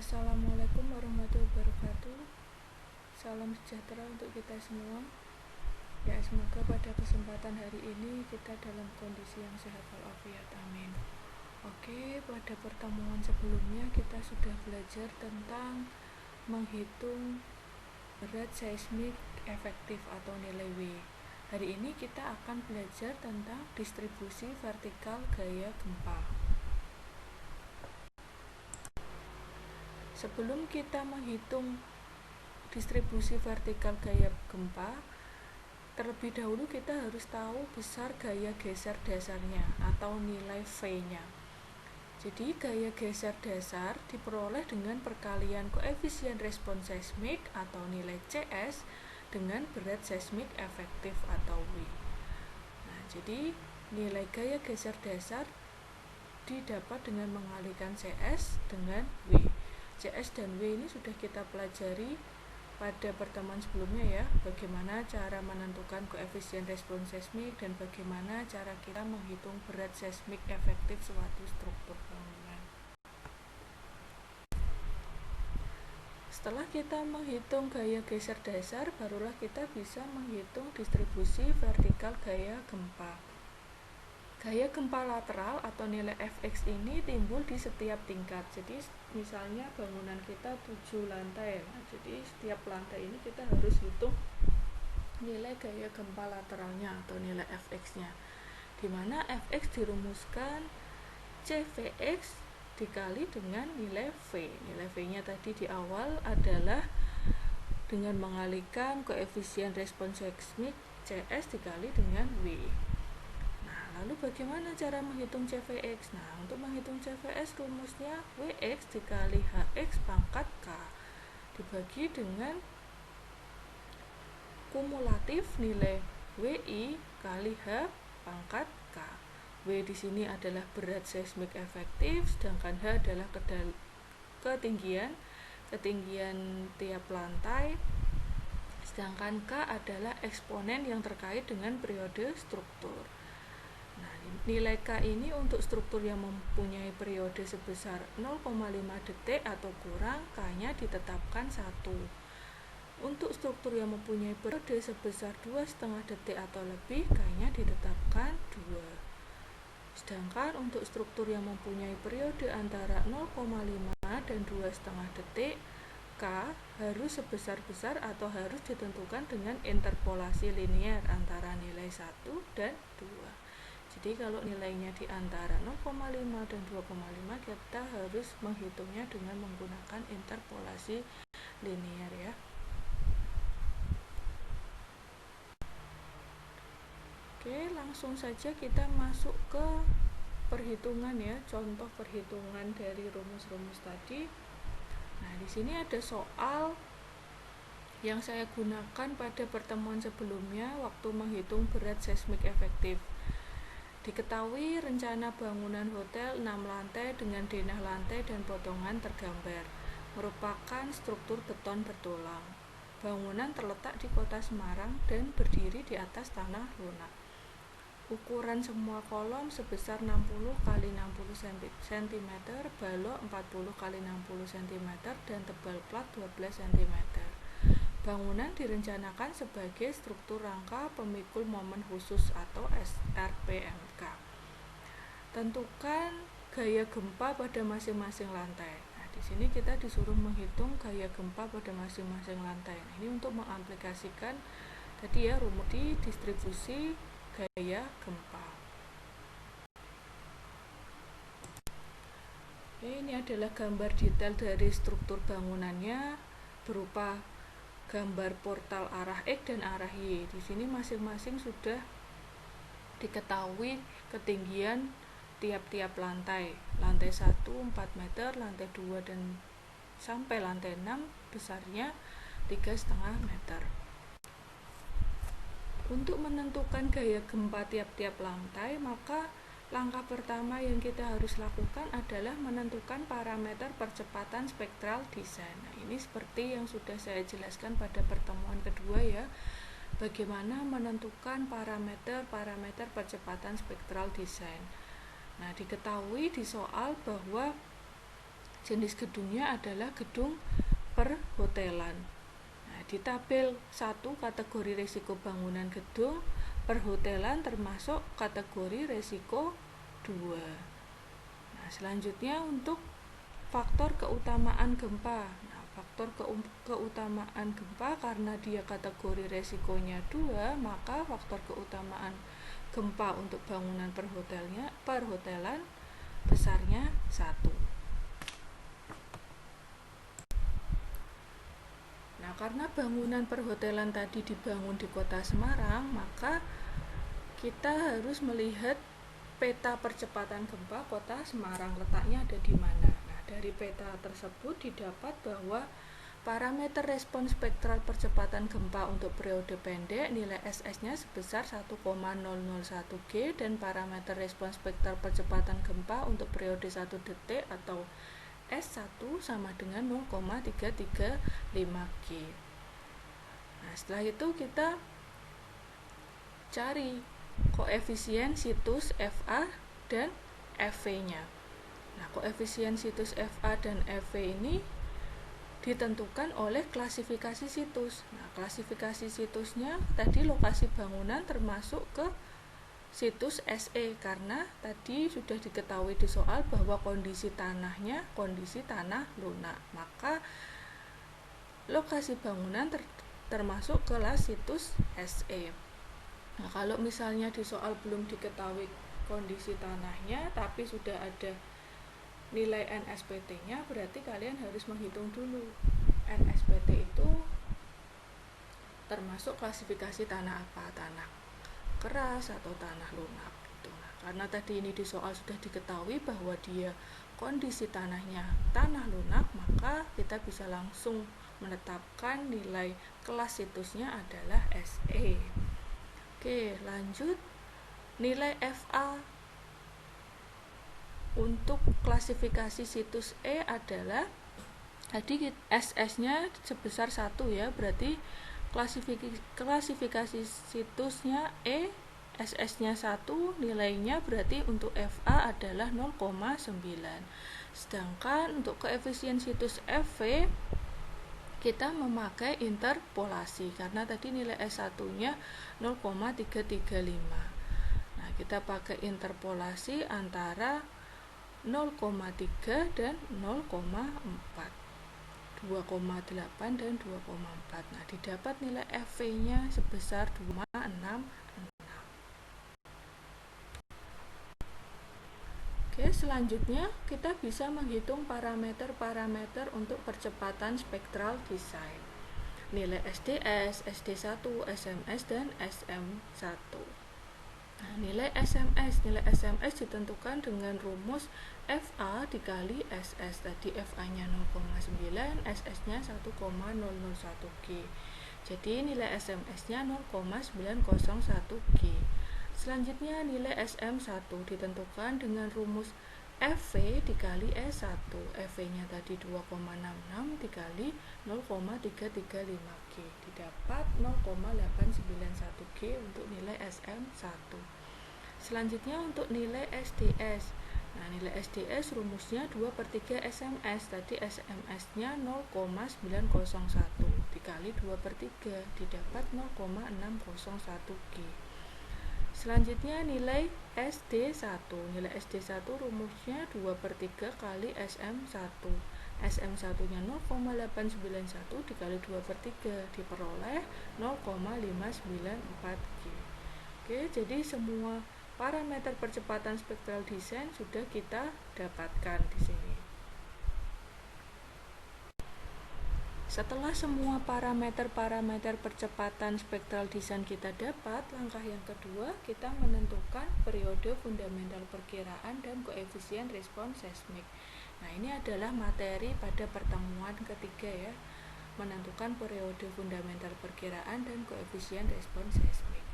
Assalamualaikum warahmatullahi wabarakatuh. Salam sejahtera untuk kita semua. Ya, semoga pada kesempatan hari ini kita dalam kondisi yang sehat walafiat. Amin. Oke, pada pertemuan sebelumnya kita sudah belajar tentang menghitung berat seismik efektif atau nilai W. Hari ini kita akan belajar tentang distribusi vertikal gaya gempa. Sebelum kita menghitung distribusi vertikal gaya gempa, terlebih dahulu kita harus tahu besar gaya geser dasarnya atau nilai V-nya. Jadi gaya geser dasar diperoleh dengan perkalian koefisien respons seismik atau nilai CS dengan berat seismik efektif atau W. Nah, jadi nilai gaya geser dasar didapat dengan mengalihkan CS dengan W. CS dan W ini sudah kita pelajari pada pertemuan sebelumnya ya, bagaimana cara menentukan koefisien respons seismik dan bagaimana cara kita menghitung berat seismik efektif suatu struktur bangunan. Setelah kita menghitung gaya geser dasar, barulah kita bisa menghitung distribusi vertikal gaya gempa. Gaya gempa lateral atau nilai Fx ini timbul di setiap tingkat. Jadi misalnya bangunan kita 7 lantai. Nah, jadi setiap lantai ini kita harus hitung nilai gaya gempa lateralnya atau nilai Fx-nya. Di mana Fx dirumuskan Cvx dikali dengan nilai V. Nilai V-nya tadi di awal adalah dengan mengalihkan koefisien respons seismik CS dikali dengan W. Lalu bagaimana cara menghitung CVX? Nah, untuk menghitung CVX rumusnya WX dikali HX pangkat K dibagi dengan kumulatif nilai WI kali H pangkat K. W di sini adalah berat seismik efektif, sedangkan H adalah ketinggian tiap lantai, sedangkan K adalah eksponen yang terkait dengan periode struktur. Nah, nilai K ini untuk struktur yang mempunyai periode sebesar 0,5 detik atau kurang, K-nya ditetapkan 1. Untuk struktur yang mempunyai periode sebesar 2,5 detik atau lebih, K-nya ditetapkan 2. Sedangkan untuk struktur yang mempunyai periode antara 0,5 dan 2,5 detik, K harus sebesar-besar atau harus ditentukan dengan interpolasi linear antara nilai 1 dan 2. Jadi kalau nilainya di antara 0,5 dan 2,5, kita harus menghitungnya dengan menggunakan interpolasi linear ya. Oke, langsung saja kita masuk ke perhitungan ya, contoh perhitungan dari rumus-rumus tadi. Nah, di sini ada soal yang saya gunakan pada pertemuan sebelumnya waktu menghitung berat seismik efektif. Diketahui rencana bangunan hotel 6 lantai dengan denah lantai dan potongan tergambar, merupakan struktur beton bertulang. Bangunan terletak di kota Semarang dan berdiri di atas tanah lunak. Ukuran semua kolom sebesar 60 x 60 cm, balok 40 x 60 cm, dan tebal plat 12 cm. Bangunan direncanakan sebagai struktur rangka pemikul momen khusus atau SRPMK. Tentukan gaya gempa pada masing-masing lantai. Nah, di sini kita disuruh menghitung gaya gempa pada masing-masing lantai. Nah, ini untuk mengaplikasikan tadi ya rumus di distribusi gaya gempa. Ini adalah gambar detail dari struktur bangunannya berupa gambar portal arah X dan arah Y. Di sini masing-masing sudah diketahui ketinggian tiap-tiap lantai. Lantai 1 4 meter, lantai 2 dan sampai lantai 6 besarnya 3,5 meter. Untuk menentukan gaya gempa tiap-tiap lantai, maka langkah pertama yang kita harus lakukan adalah menentukan parameter percepatan spektral desain. Nah, ini seperti yang sudah saya jelaskan pada pertemuan kedua ya. Bagaimana menentukan parameter percepatan spektral desain. Nah, diketahui di soal bahwa jenis gedungnya adalah gedung perhotelan. Nah, di tabel 1 kategori risiko bangunan gedung perhotelan termasuk kategori risiko 2. Nah, selanjutnya untuk faktor keutamaan gempa. Nah, faktor keutamaan gempa karena dia kategori resikonya 2, maka faktor keutamaan gempa untuk bangunan perhotelan besarnya 1. Nah, karena bangunan perhotelan tadi dibangun di Kota Semarang, maka kita harus melihat peta percepatan gempa Kota Semarang letaknya ada di mana. Nah, dari peta tersebut didapat bahwa parameter respon spektral percepatan gempa untuk periode pendek nilai SS-nya sebesar 1,001 G dan parameter respon spektral percepatan gempa untuk periode 1 detik atau S1 sama dengan 0,335 G. Nah, setelah itu kita cari koefisien situs FA dan FV-nya. Nah, koefisien situs FA dan FV ini ditentukan oleh klasifikasi situs. Nah, klasifikasi situsnya tadi lokasi bangunan termasuk ke situs SE karena tadi sudah diketahui di soal bahwa kondisi tanahnya kondisi tanah lunak. Maka lokasi bangunan termasuk kelas situs SE. Nah, kalau misalnya di soal belum diketahui kondisi tanahnya tapi sudah ada nilai NSPT-nya, berarti kalian harus menghitung dulu NSPT itu termasuk klasifikasi tanah apa, tanah keras atau tanah lunak gitu. Nah, karena tadi ini di soal sudah diketahui bahwa dia kondisi tanahnya tanah lunak, maka kita bisa langsung menetapkan nilai kelas situsnya adalah SE. Oke, lanjut. Nilai FA untuk klasifikasi situs E adalah tadi SS-nya sebesar 1 ya, berarti klasifikasi situsnya E, SS-nya 1, nilainya berarti untuk FA adalah 0,9. Sedangkan untuk koefisien situs FV kita memakai interpolasi karena tadi nilai S1-nya 0,335. Nah, kita pakai interpolasi antara 0,3 dan 0,4, 2,8 dan 2,4. Nah, didapat nilai FV-nya sebesar 2,66. Oke, selanjutnya kita bisa menghitung parameter-parameter untuk percepatan spektral desain. Nilai SDS, SD1, SMS, dan SM1. Nah, nilai SMS ditentukan dengan rumus FA dikali SS. Tadi FA-nya 0,9, SS-nya 1,001 G. Jadi nilai SMS-nya 0,901 G. Selanjutnya nilai SM1 ditentukan dengan rumus FV dikali S1. FV-nya tadi 2,66 dikali 0,335 G. Didapat 0,891 G untuk nilai SM1. Selanjutnya untuk nilai SDS. Nah, nilai SDS rumusnya 2/3 SMS. Tadi SMS-nya 0,901 dikali 2/3 didapat 0,601 G. Selanjutnya nilai SD1. Nilai SD1 rumusnya 2/3 kali SM1. SM1-nya 0,891 dikali 2/3 diperoleh 0,594 G. Oke, jadi semua parameter percepatan spektral desain sudah kita dapatkan di sini. Setelah semua parameter-parameter percepatan spektral desain kita dapat, langkah yang kedua kita menentukan periode fundamental perkiraan dan koefisien respon seismik. Nah, ini adalah materi pada pertemuan ketiga ya, menentukan periode fundamental perkiraan dan koefisien respon seismik.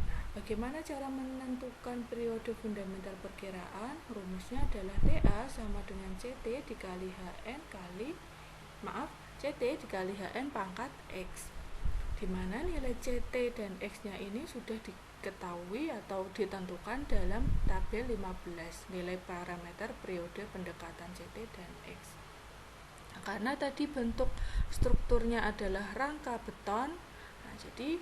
Nah, bagaimana cara menentukan periode fundamental perkiraan? Rumusnya adalah TA sama dengan CT dikali CT dikali HN pangkat X, di mana nilai CT dan X-nya ini sudah diketahui atau ditentukan dalam tabel 15 nilai parameter periode pendekatan CT dan X. Karena tadi bentuk strukturnya adalah rangka beton, nah, jadi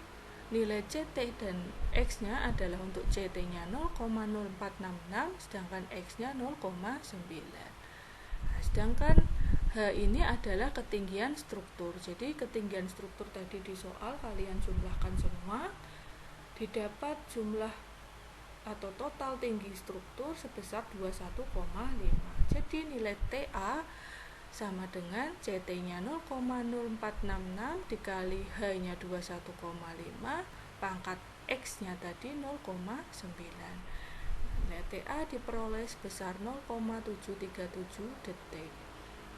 nilai CT dan X-nya adalah untuk CT-nya 0,0466 sedangkan X-nya 0,9. Nah, sedangkan H ini adalah ketinggian struktur. Jadi ketinggian struktur tadi di soal kalian jumlahkan semua, didapat jumlah atau total tinggi struktur sebesar 21,5. Jadi nilai TA sama dengan CT-nya 0,0466 dikali H-nya 21,5 pangkat X-nya tadi 0,9. Nilai TA diperoleh sebesar 0,737 detik.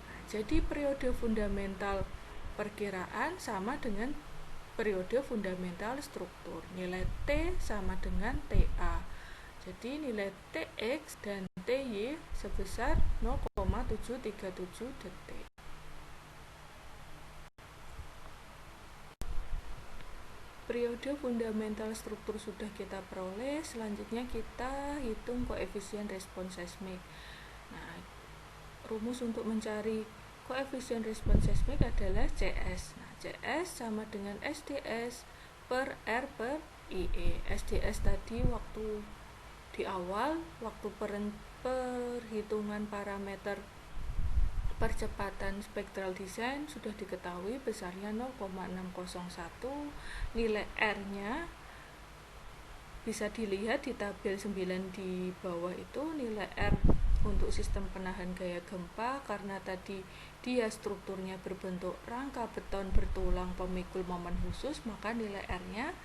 Nah, jadi periode fundamental perkiraan sama dengan periode fundamental struktur. Nilai T sama dengan TA. Jadi nilai TX dan TY sebesar 0,737 detik. Periode fundamental struktur sudah kita peroleh, selanjutnya kita hitung koefisien respons seismik. Nah, rumus untuk mencari koefisien respons seismik adalah CS. Nah, CS sama dengan SDS per R per IE. SDS tadi waktu di awal, waktu perhitungan parameter percepatan spektral design sudah diketahui besarnya 0,601. Nilai R-nya bisa dilihat di tabel 9 di bawah itu. Nilai R untuk sistem penahan gaya gempa karena tadi dia strukturnya berbentuk rangka beton bertulang pemikul momen khusus, maka nilai R-nya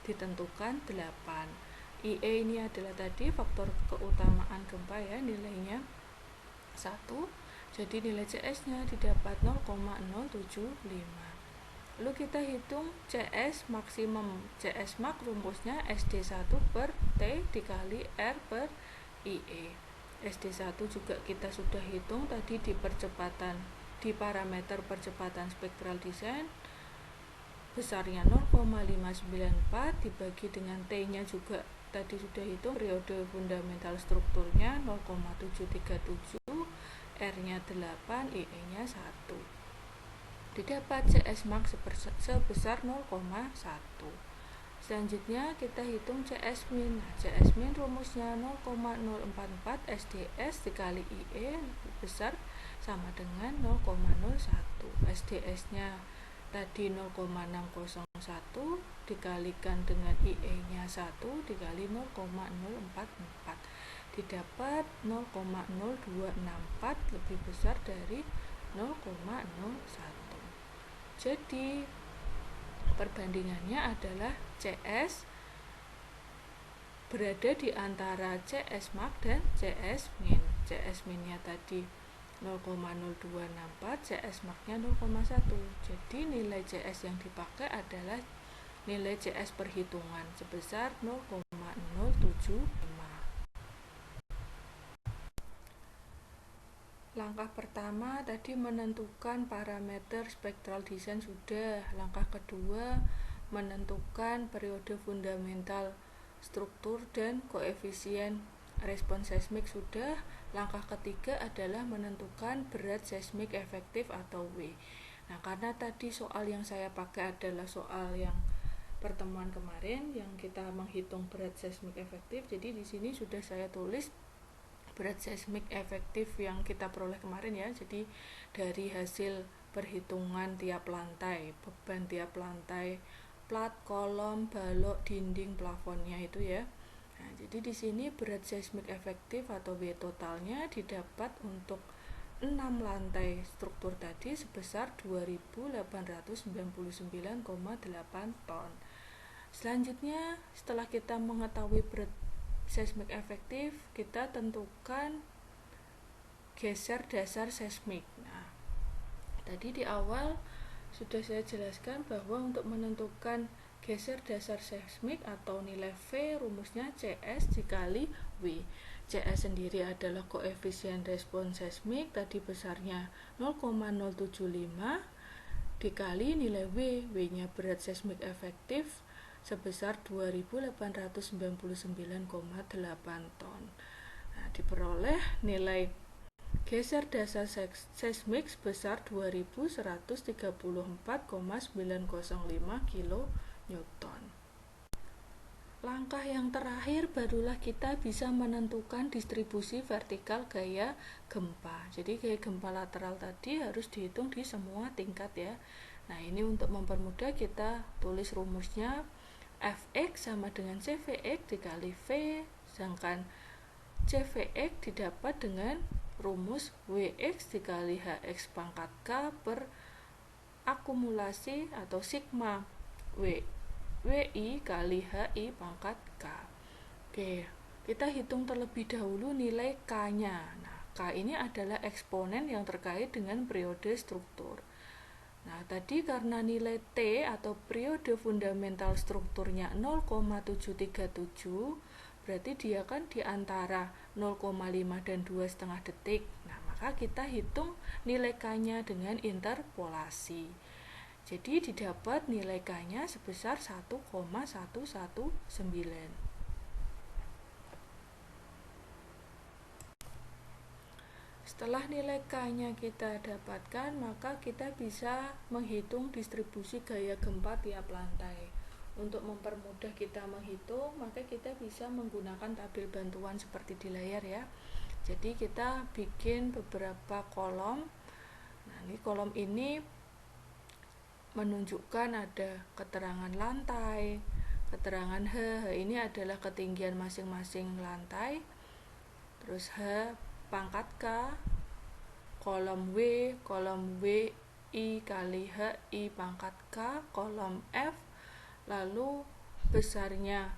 ditentukan 8. IE ini adalah tadi faktor keutamaan gempa ya, nilainya 1. Jadi nilai CS-nya didapat 0,075. Lalu kita hitung CS maksimum. CS mak rumusnya SD1 per T dikali R per IE. SD1 juga kita sudah hitung tadi di parameter percepatan spektral design besarnya 0,594 dibagi dengan T-nya juga tadi sudah hitung, periode fundamental strukturnya 0,737, R-nya 8, IE-nya 1. Didapat CS max sebesar 0,1. Selanjutnya kita hitung CS min. Nah, CS min rumusnya 0,044 SDS dikali IE besar sama dengan 0,01. SDS-nya tadi 0,601 dikalikan dengan IE-nya 1 dikali 0,044 didapat 0,0264 lebih besar dari 0,01. Jadi perbandingannya adalah CS berada di antara CS max dan CS min. CS minnya tadi 0,0264, CS max-nya 0,1. Jadi nilai CS yang dipakai adalah nilai CS perhitungan sebesar 0,075. Langkah pertama tadi menentukan parameter spektral design sudah. Langkah kedua menentukan periode fundamental struktur dan koefisien respons seismik sudah. Langkah ketiga adalah menentukan berat seismik efektif atau W. Nah, karena tadi soal yang saya pakai adalah soal yang pertemuan kemarin yang kita menghitung berat seismik efektif, jadi di sini sudah saya tulis berat seismik efektif yang kita peroleh kemarin ya. Jadi dari hasil perhitungan tiap lantai, beban tiap lantai, plat, kolom, balok, dinding, plafonnya itu ya. Nah, jadi di sini berat seismik efektif atau W totalnya didapat untuk 6 lantai struktur tadi sebesar 2.899,8 ton. Selanjutnya, setelah kita mengetahui berat seismik efektif, kita tentukan geser dasar seismik. Nah, tadi di awal sudah saya jelaskan bahwa untuk menentukan geser dasar seismik atau nilai V rumusnya CS dikali W. CS sendiri adalah koefisien respons seismik, tadi besarnya 0,075 dikali nilai W. W-nya berat seismik efektif sebesar 2.899,8 ton. Nah, diperoleh nilai geser dasar seismik sebesar 2134,905 kN. Langkah yang terakhir barulah kita bisa menentukan distribusi vertikal gaya gempa. Jadi gaya gempa lateral tadi harus dihitung di semua tingkat ya. Nah, ini untuk mempermudah kita tulis rumusnya. Fx sama dengan Cvx dikali V, sedangkan Cvx didapat dengan rumus Wx dikali Hx pangkat K per akumulasi atau sigma Wi kali Hi pangkat K. Oke, kita hitung terlebih dahulu nilai K-nya. Nah, K ini adalah eksponen yang terkait dengan periode struktur. Nah, tadi karena nilai T atau periode fundamental strukturnya 0,737, berarti dia kan di antara 0,5 dan 2,5 detik. Nah, maka kita hitung nilai K-nya dengan interpolasi. Jadi didapat nilai K-nya sebesar 1,119. Setelah nilai K-nya kita dapatkan, maka kita bisa menghitung distribusi gaya gempa tiap lantai. Untuk mempermudah kita menghitung, maka kita bisa menggunakan tabel bantuan seperti di layar ya. Jadi kita bikin beberapa kolom. Nah, ini kolom ini menunjukkan ada keterangan lantai, keterangan H ini adalah ketinggian masing-masing lantai, terus H pangkat K, kolom W I kali H I pangkat K, kolom F, lalu besarnya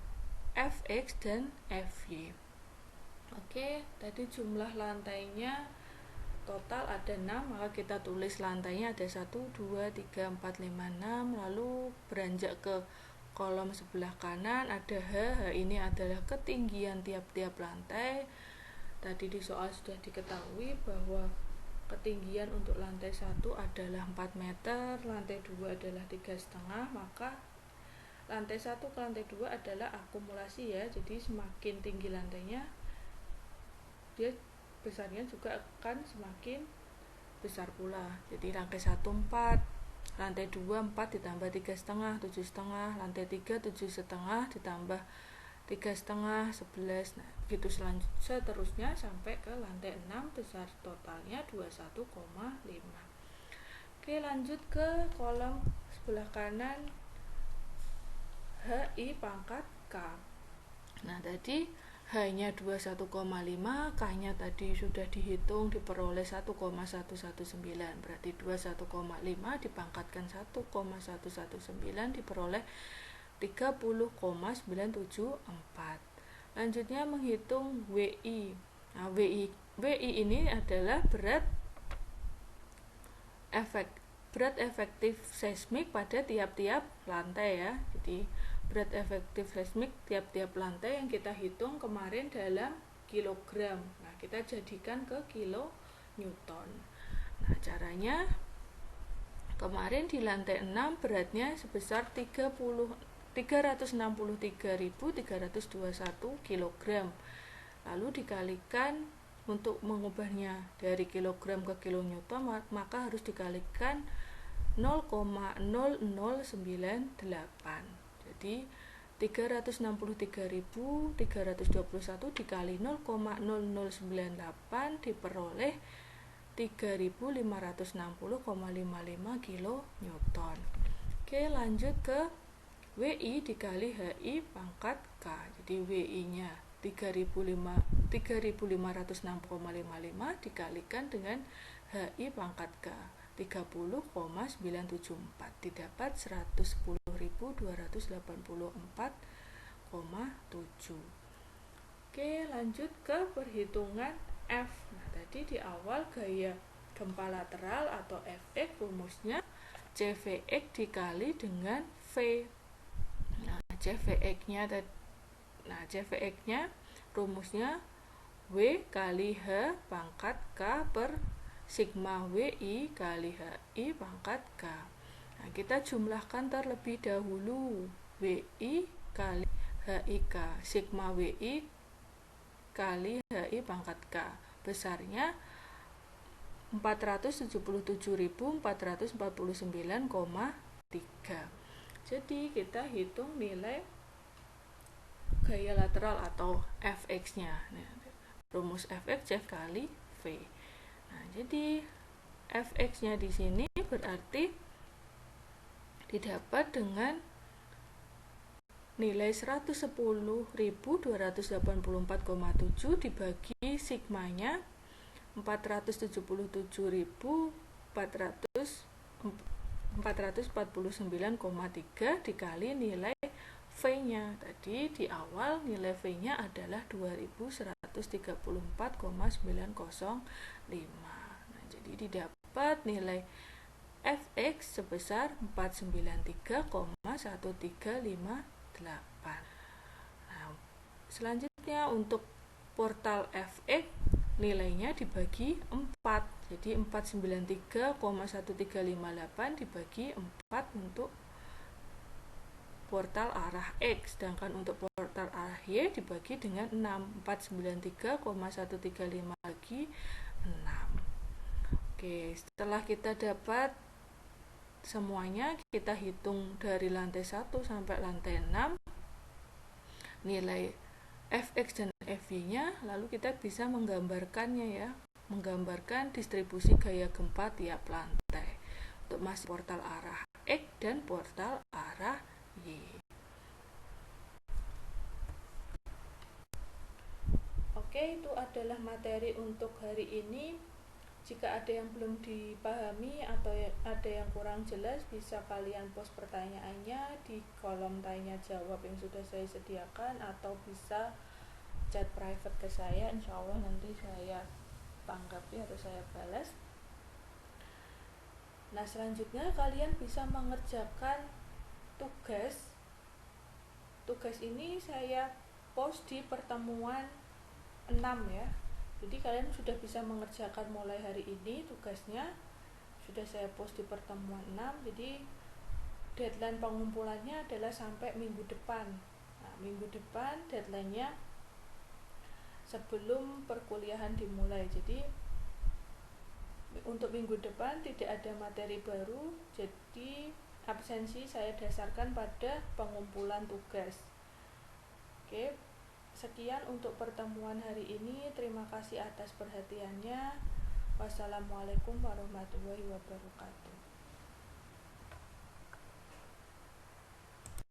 Fx dan Fy. Oke, tadi jumlah lantainya total ada 6, maka kita tulis lantainya ada 1, 2, 3, 4, 5, 6. Lalu beranjak ke kolom sebelah kanan ada H ini adalah ketinggian tiap-tiap lantai. Tadi di soal sudah diketahui bahwa ketinggian untuk lantai 1 adalah 4 meter, lantai 2 adalah 3,5, maka lantai 1 ke lantai 2 adalah akumulasi ya. Jadi semakin tinggi lantainya, dia besarnya juga akan semakin besar pula. Jadi lantai 1 4, lantai 2 4 ditambah 3,5 7,5, lantai 3 7,5 ditambah 3,5 11. Nah, begitu seterusnya sampai ke lantai 6 besar totalnya 21,5. Oke, lanjut ke kolom sebelah kanan Hi pangkat K. Nah, tadi H-nya 21,5, K-nya tadi sudah dihitung diperoleh 1,119. Berarti 21,5 dipangkatkan 1,119 diperoleh 30,974. Lanjutnya menghitung WI. Nah, WI ini adalah berat efektif seismik pada tiap-tiap lantai ya. Jadi berat efektif seismik tiap-tiap lantai yang kita hitung kemarin dalam kilogram. Nah, kita jadikan ke kilo Newton. Nah, caranya kemarin di lantai 6 beratnya sebesar 363.321 kg. Lalu dikalikan, untuk mengubahnya dari kilogram ke kilo Newton maka harus dikalikan 0,0098. Jadi 363.321 dikali 0,0098 diperoleh 3.560,55 kilo Newton. Oke, lanjut ke WI dikali HI pangkat K. Jadi WI-nya 3.560,55 dikalikan dengan HI pangkat K 30,974 didapat 110.284,7. Oke, lanjut ke perhitungan F. Nah, tadi di awal gaya gempa lateral atau Fx rumusnya Cvx dikali dengan V. Nah, Cvx-nya rumusnya W kali H pangkat K per sigma Wi kali Hi pangkat K. Nah, kita jumlahkan terlebih dahulu. WI kali HIK, sigma WI kali HI pangkat K, besarnya 477.449,3. Jadi kita hitung nilai gaya lateral atau Fx-nya. Nah, rumus Fx C kali V. Nah, jadi Fx-nya di sini berarti didapat dengan nilai 110.284,7 dibagi sigmanya 449,3 dikali nilai V-nya. Tadi di awal nilai V-nya adalah 2134,905. Nah, jadi didapat nilai Fx sebesar 493,1358. Nah, selanjutnya untuk portal Fx nilainya dibagi 4. Jadi 493,1358 dibagi 4 untuk portal arah X, sedangkan untuk portal arah Y dibagi dengan 6. 493,135 bagi 6. Oke, setelah kita dapat semuanya, kita hitung dari lantai 1 sampai lantai 6 nilai Fx dan Fy-nya, lalu kita bisa menggambarkannya ya, menggambarkan distribusi gaya gempa tiap lantai untuk masing portal arah X dan portal arah Y. Oke, itu adalah materi untuk hari ini. Jika ada yang belum dipahami atau ada yang kurang jelas, bisa kalian post pertanyaannya di kolom tanya jawab yang sudah saya sediakan, atau bisa chat private ke saya, insya Allah nanti saya tanggapi atau saya balas. Nah, selanjutnya kalian bisa mengerjakan tugas. Tugas ini saya post di pertemuan 6 ya. Jadi kalian sudah bisa mengerjakan mulai hari ini tugasnya. Sudah saya post di pertemuan 6. Jadi deadline pengumpulannya adalah sampai minggu depan. Nah, minggu depan deadline-nya sebelum perkuliahan dimulai. Jadi untuk minggu depan tidak ada materi baru. Jadi absensi saya dasarkan pada pengumpulan tugas. Oke. Sekian untuk pertemuan hari ini. Terima kasih atas perhatiannya. Wassalamualaikum warahmatullahi wabarakatuh.